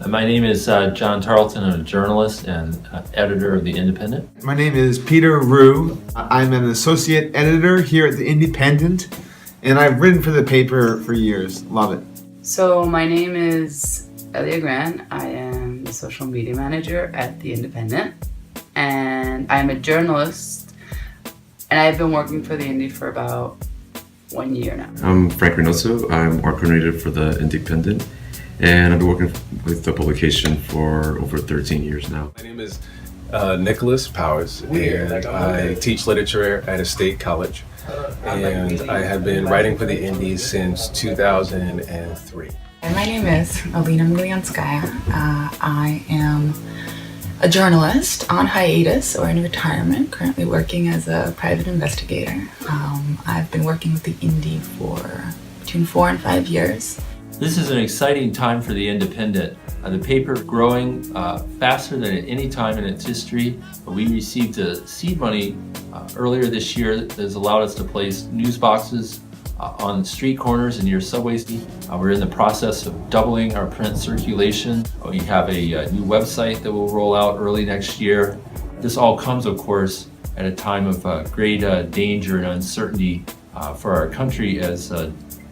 My name is John Tarleton. I'm a journalist and editor of the Independent. My name is Peter Rugh. I'm an associate editor here at the Independent, and I've written for the paper for years. Love it. So my name is Elia Gran. I am the social media manager at the Independent, and I'm a journalist, and I've been working for the Indy for about 1 year now. I'm Frank Reynoso. I'm art coordinator for the Independent, and I've been working with the publication for over 13 years now. My name is Nicholas Powers, and I teach literature at a state college, and I have been writing for the Indies since 2003. And my name is Alina Mogilyanskaya. I am a journalist on hiatus or in retirement, currently working as a private investigator. I've been working with the Indy for between 4 and 5 years. This is an exciting time for the Independent. The paper growing faster than at any time in its history. We received a seed money earlier this year that has allowed us to place news boxes on street corners and near subways. We're in the process of doubling our print circulation. We have a new website that will roll out early next year. This all comes, of course, at a time of great danger and uncertainty for our country as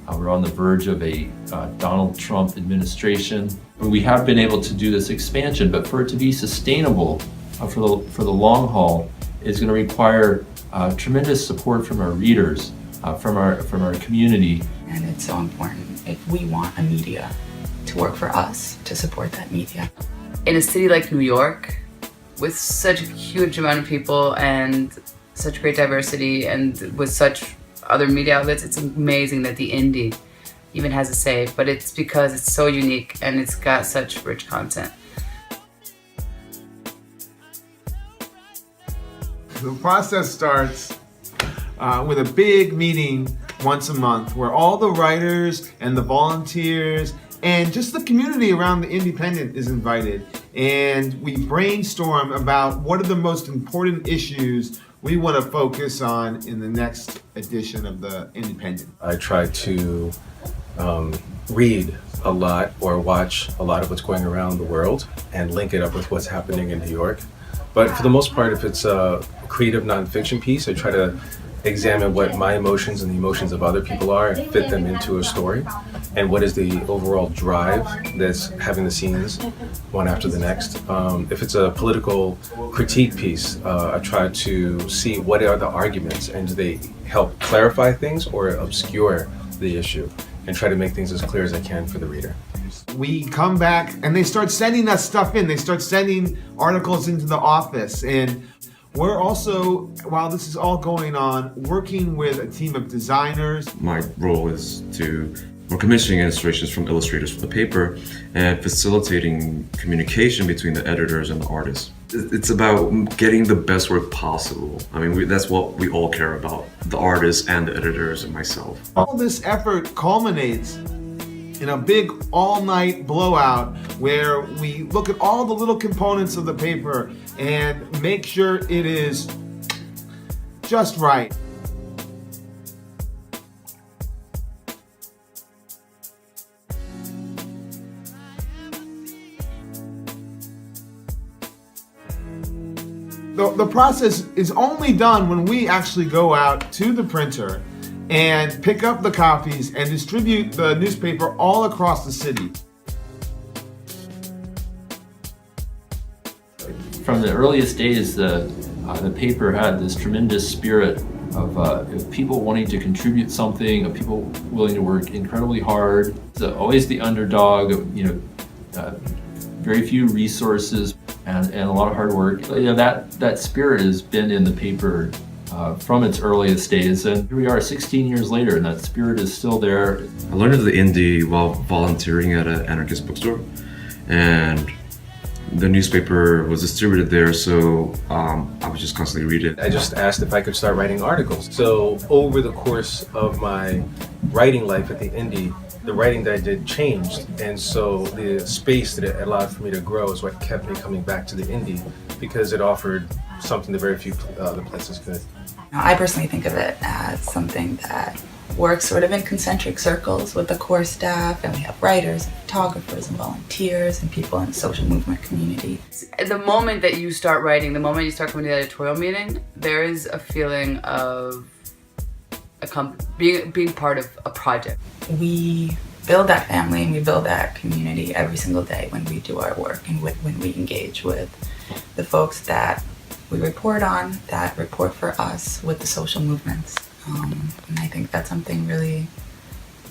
we're on the verge of a Donald Trump administration. We have been able to do this expansion, but for it to be sustainable for the long haul is going to require tremendous support from our readers, from our community. And it's so important if we want a media to work for us, to support that media. In a city like New York, with such a huge amount of people and such great diversity and with such other media outlets, it's amazing that the Indy even has a say, but it's because it's so unique and it's got such rich content. The process starts with a big meeting once a month where all the writers and the volunteers and just the community around the Independent is invited, and we brainstorm about what are the most important issues we want to focus on in the next edition of the Independent. I try to read a lot or watch a lot of what's going around the world and link it up with what's happening in New York. But for the most part, if it's a creative nonfiction piece, I try to examine what my emotions and the emotions of other people are and fit them into a story, and what is the overall drive that's having the scenes one after the next. If it's a political critique piece, I try to see what are the arguments and do they help clarify things or obscure the issue, and try to make things as clear as I can for the reader. We come back and they start sending us stuff in. They start sending articles into the office, and we're also, while this is all going on, working with a team of designers. My role is we're commissioning illustrations from illustrators for the paper and facilitating communication between the editors and the artists. It's about getting the best work possible. I mean, that's what we all care about, the artists and the editors and myself. All this effort culminates in a big all-night blowout where we look at all the little components of the paper and make sure it is just right. The process is only done when we actually go out to the printer and pick up the copies and distribute the newspaper all across the city. From the earliest days, the paper had this tremendous spirit of people wanting to contribute something, of people willing to work incredibly hard. It's always the underdog, very few resources and a lot of hard work. That spirit has been in the paper from its earliest days, and here we are 16 years later, and that spirit is still there. I learned of the Indy while volunteering at an anarchist bookstore, and the newspaper was distributed there, so I would just constantly read it. I just asked if I could start writing articles. So over the course of my writing life at the Indy, the writing that I did changed, and so the space that it allowed for me to grow is what kept me coming back to the Indy, because it offered something that very few other places could. I personally think of it as something that works sort of in concentric circles with the core staff, and we have writers and photographers and volunteers and people in the social movement community. The moment that you start writing, the moment you start coming to the editorial meeting, there is a feeling of being part of a project. We build that family and we build that community every single day when we do our work and when we engage with the folks that we report on, that report for us with the social movements. And I think that's something really,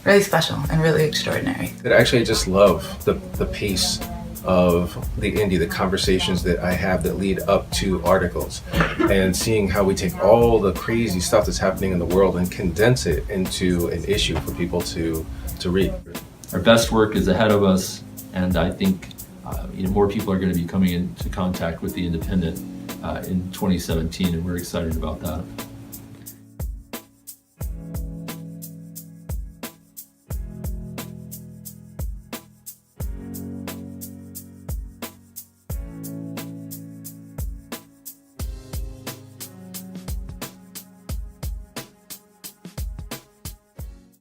really special and really extraordinary. Actually, I just love the pace of the indie, the conversations that I have that lead up to articles, and seeing how we take all the crazy stuff that's happening in the world and condense it into an issue for people to read. Our best work is ahead of us, and I think more people are going to be coming into contact with the Independent in 2017, and we're excited about that.